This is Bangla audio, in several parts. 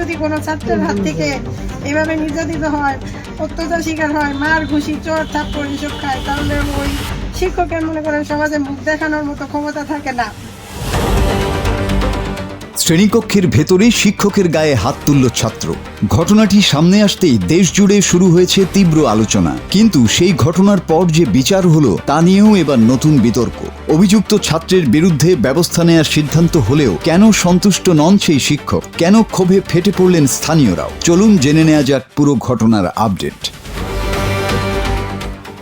যদি কোনো ছাত্রের হাত থেকে এভাবে নির্যাতিত হয়, অত্যাচার শিকার হয়, মার ঘুষি চোর থাপ্পড় এসব খায়, তাহলে ওই শিক্ষকের মনে করেন সমাজে মুখ দেখানোর মতো ক্ষমতা থাকে না। শ্রেণীকক্ষের ভেতরে শিক্ষকের গায়ে হাত তুলল ছাত্র। ঘটনাটি সামনে আসতেই দেশ জুড়ে শুরু হয়েছে তীব্র আলোচনা, কিন্তু সেই ঘটনার পর যে বিচার হলো তা নিয়েও এবার নতুন বিতর্ক। অভিযুক্ত ছাত্রের বিরুদ্ধে ব্যবস্থা নেওয়ার সিদ্ধান্ত হলেও কেন সন্তুষ্ট নন সেই শিক্ষক, কেন ক্ষোভে ফেটে পড়লেন স্থানীয়রাও? চলুন জেনে নেওয়া যাক পুরো ঘটনার আপডেট।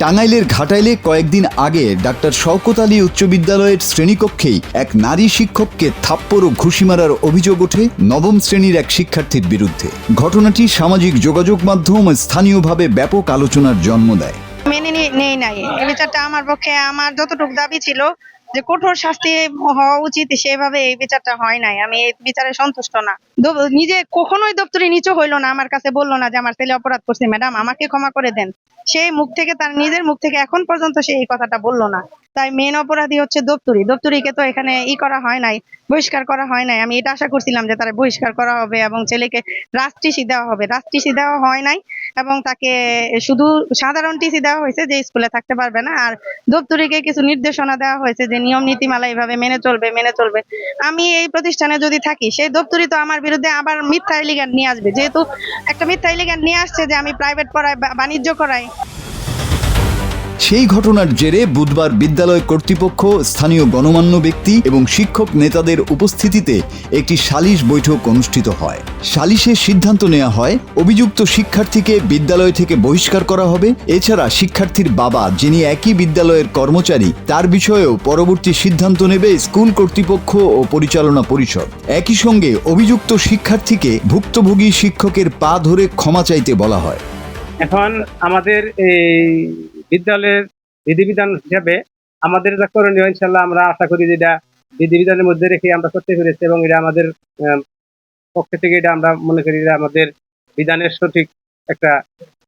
টাঙ্গাইলের ঘাটাইলে কয়েকদিন আগে ডাক্তার শওকত আলী উচ্চ বিদ্যালয়ের শ্রেণীকক্ষেই এক নারী শিক্ষককে থাপ্পড় ও ঘুষি মারার অভিযোগ ওঠে নবম শ্রেণীর এক শিক্ষার্থীর বিরুদ্ধে। ঘটনাটি সামাজিক যোগাযোগ মাধ্যম ও স্থানীয়ভাবে ব্যাপক আলোচনার জন্ম দেয়। মেনে নেই নাই এই বিচারটা। আমার পক্ষে আমার যতটুকু দাবি ছিল যে কঠোর শাস্তি হওয়া উচিত, সেভাবে এই বিচারটা হয় নাই। আমি এই বিচারে সন্তুষ্ট না। নিজে কখনোই দপ্তরি নিচু হইলো না, আমার কাছে বললো না যে আমার ছেলে অপরাধ করছে, ম্যাডাম আমাকে ক্ষমা করে দেন। সেই মুখ থেকে, তার নিজের মুখ থেকে এখন পর্যন্ত সে এই কথাটা বললো না। তাই মেন অপরাধী হচ্ছে দপ্তরিকে তো এখানে করা হয় নাই, বহিষ্কার করা হয় নাই। আমি এটা আশা করছিলাম যে তারা বহিষ্কার করা হবে এবং ছেলেকে রাজটিসি দেওয়া হবে। রাজটিসি দেওয়া হয় নাই এবং তাকে শুধু সাধারণ টিসি দেওয়া হয়েছে যে স্কুলে থাকতে পারবে না। আর দপ্তরিকে কিছু নির্দেশনা দেওয়া হয়েছে যে নিয়ম নীতিমালা এইভাবে মেনে চলবে। আমি এই প্রতিষ্ঠানে যদি থাকি, সেই দপ্তরি তো আমার বিরুদ্ধে আবার মিথ্যা এলিগেন্ট নিয়ে আসবে, যেহেতু একটা মিথ্যা এলিগেন্ট নিয়ে আসছে যে আমি প্রাইভেট পড়াই, বাণিজ্য করাই। সেই ঘটনার জেরে বুধবার বিদ্যালয় কর্তৃপক্ষ, স্থানীয় গণমান্য ব্যক্তি এবং শিক্ষক নেতাদের উপস্থিতিতে একটি সালিশ বৈঠক অনুষ্ঠিত হয়। সালিশে সিদ্ধান্ত নেওয়া হয় অভিযুক্ত শিক্ষার্থীকে বিদ্যালয় থেকে বহিষ্কার করা হবে। এছাড়া শিক্ষার্থীর বাবা, যিনি একই বিদ্যালয়ের কর্মচারী, তার বিষয়েও পরবর্তী সিদ্ধান্ত নেবে স্কুল কর্তৃপক্ষ ও পরিচালনা পরিষদ। একই সঙ্গে অভিযুক্ত শিক্ষার্থীকে ভুক্তভোগী শিক্ষকের পা ধরে ক্ষমা চাইতে বলা হয়। এখন আমাদের এই বিদ্যালয়ের বিধিবিধান হিসাবে আমাদের যা করণীয়, ইনশাল্লাহ আমরা আশা করি যে এটা বিধিবিধানের মধ্যে রেখে আমরা করতে পেরেছি এবং এটা আমাদের পক্ষ থেকে এটা আমরা মনে করি যে আমাদের বিধানের সঠিক একটা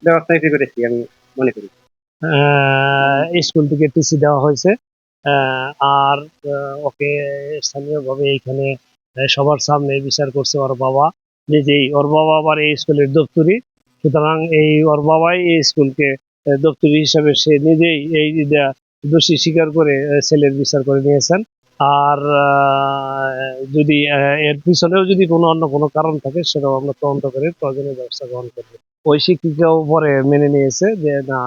ব্যবস্থা নিতে পেরেছি আমি মনে করি। স্কুল থেকে টিসি দেওয়া হয়েছে, আর ওকে স্থানীয়ভাবে এইখানে সবার সামনে বিচার করছে ওর বাবা নিজেই। ওর বাবা আবার এই স্কুলের দপ্তরি, সুতরাং এই ওর বাবাই এই স্কুলকে দপ্তরি হিসাবে সে নিজেই এই দোষী স্বীকার করে ছেলের বিচার করে নিয়েছেন। আর যদি এর পিছনেও যদি অন্য কোনো কারণ থাকে, সেটাও আমরা তদন্ত করে প্রয়োজনীয় ব্যবস্থা গ্রহণ করবো। ওই শিক্ষিকাও পরে মেনে নিয়েছে যে না,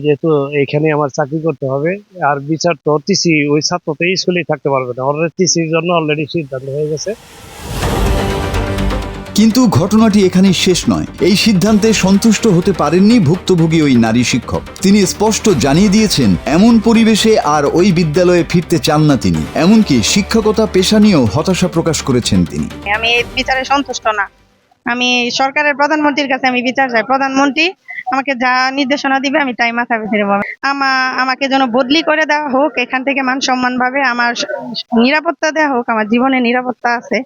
যেহেতু এখানে আমার চাকরি করতে হবে, আর বিচার তো টিসি ওই ছাত্র তো স্কুলেই থাকতে পারবে না, অলরেডি টিসির জন্য অলরেডি সিদ্ধান্ত হয়ে গেছে। কিন্তু ঘটনাটি এখানেই শেষ নয়। এই সিদ্ধান্তে সন্তুষ্ট হতে পারেননি ভুক্তভোগী ওই নারী শিক্ষক। তিনি স্পষ্ট জানিয়ে দিয়েছেন এমন পরিবেশে আর ওই বিদ্যালয়ে ফিরতে চান না তিনি। এমনকি শিক্ষকতা পেশা নিয়েও হতাশা প্রকাশ করেছেন তিনি। আমি এই বিচারে সন্তুষ্ট না। আমি সরকারের প্রধানমন্ত্রীর কাছে আমি বিচার চাই। প্রধানমন্ত্রী আমাকে যা নির্দেশনা দিবে আমি তাই মাথা পেতে নেব। আমাকে যেন বদলি করে দেওয়া হোক এখান থেকে, মান সম্মান ভাবে আমার নিরাপত্তা দেওয়া হোক, আমার জীবনে নিরাপত্তা আছে।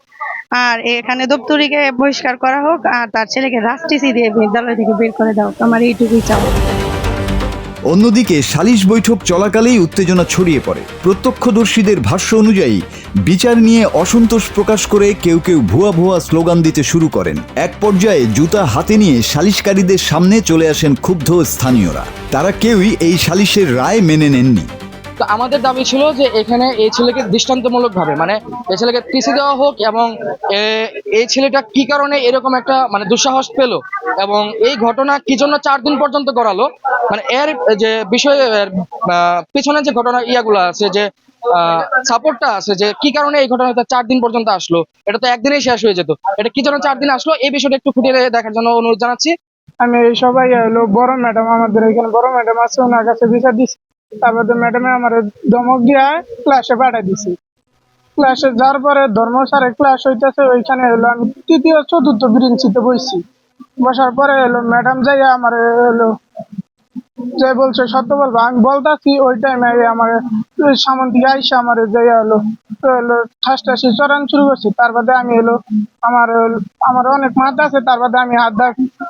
আর এখানে দপ্তরিকে বহিষ্কার করা হোক, আর তার ছেলেকে রাজটিসি দিয়ে বিদ্যালয় থেকে বের করে দেওয়া হোক। আমার এইটুকুই চাওয়া। অন্যদিকে সালিশ বৈঠক চলাকালেই উত্তেজনা ছড়িয়ে পড়ে। প্রত্যক্ষদর্শীদের ভাষ্য অনুযায়ী বিচার নিয়ে অসন্তোষ প্রকাশ করে কেউ ভুয়া স্লোগান দিতে শুরু করেন। এক পর্যায়ে জুতা হাতে নিয়ে সালিশকারীদের সামনে চলে আসেন ক্ষুব্ধ স্থানীয়রা। তারা কেউই এই সালিশের রায় মেনে নেননি। তো আমাদের দাবি ছিল যে এখানে এই ছেলেকে দৃষ্টান্তমূলক ভাবে, মানে এই ছেলেকে টিসি দেওয়া হোক এবং এই ছেলেটা কি কারণে এরকম একটা দুঃসাহস পেল এবং এই ঘটনা কি জন্য 4 দিন পর্যন্ত করালো, এর যে বিষয়ে পিছনে যে ঘটনা ইয়াগুলো আছে, যে সাপোর্টটা আছে, যে কি কারণে এই ঘটনাটা 4 দিন পর্যন্ত আসলো, এটা তো একদিনেই শেষ হয়ে যেত, এটা কি জন্য 4 দিন আসলো, এই বিষয়টা একটু খুঁটিয়ে দেখার জন্য অনুরোধ জানাচ্ছি। আমি সবাই হলো বড় ম্যাডাম, আমাদের এখানে বড় ম্যাডাম আছে, ওনার কাছে বিচার দিচ্ছি। তারপরে ম্যাডামে আমার ধমক দিয়ে ক্লাসে পাঠাই দিছি। ক্লাসে যাওয়ার পরে ধর্ম স্যারের ক্লাস হইতেছে, ওইখানে হলো আমি 3য় 4র্থ বেঞ্চিতে বসছি। বসার পরে হলো ম্যাডাম যাইয়া আমার হলো যে বলছে সত্য বলবো, আমি বলতাছি। ওই টাইমে আমার সামন থেকে আইসা আমার যাইয়া হলো ঠাসি চড়ান শুরু করছি। তার বাদে আমি হলো আমার অনেক মাথা আছে, তার বাদে আমি হাত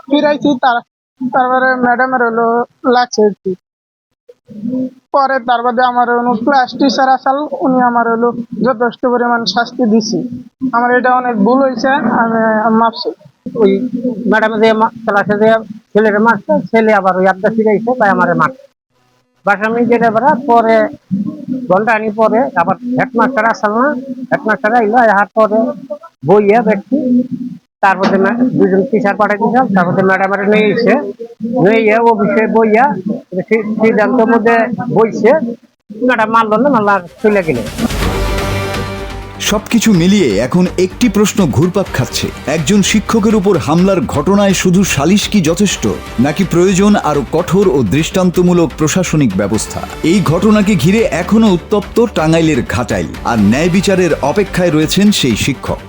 ফিরাইছি। তারপরে ম্যাডামের হলো লাগছে একটু। পরে তার বাদে আমার হলো ক্লাস টিচার আসাল, উনি আমার হলো যথেষ্ট পরিমাণ শাস্তি দিছি। আমার এটা অনেক ভুল হয়েছে, আমি মাপছি। ওই ম্যাডামে যে ক্লাসে যে ছেলের মারছে, ছেলে আবার ওই আড্ডা ফিরাইছে তাই আমার মারছে। বাসা আমি যেটা বেড়া পরে ঘন্টা আনি পরে আবার হেডমাস্টার আসল না, হেডমাস্টার আইলো হাত পরে বইয়া ব্যক্তি, তারপরে দুজন টিচার পাঠাই দিয়েছিলাম, তারপরে ম্যাডামের নিয়ে এসে নিয়ে ও বিষয়ে বইয়া সিদ্ধান্তের মধ্যে বইছে, ম্যাডাম মারলো না, মারলা চলে গেলে। সবকিছু মিলিয়ে এখন একটি প্রশ্ন ঘুরপাক খাচ্ছে, একজন শিক্ষকের উপর হামলার ঘটনায় শুধু সালিশ কি যথেষ্ট, নাকি প্রয়োজন আরো কঠোর ও দৃষ্টান্তমূলক প্রশাসনিক ব্যবস্থা? এই ঘটনাকে ঘিরে এখনো উত্তপ্ত টাঙ্গাইলের ঘাটাইল, আর ন্যায় বিচারের অপেক্ষায় রয়েছেন সেই শিক্ষক।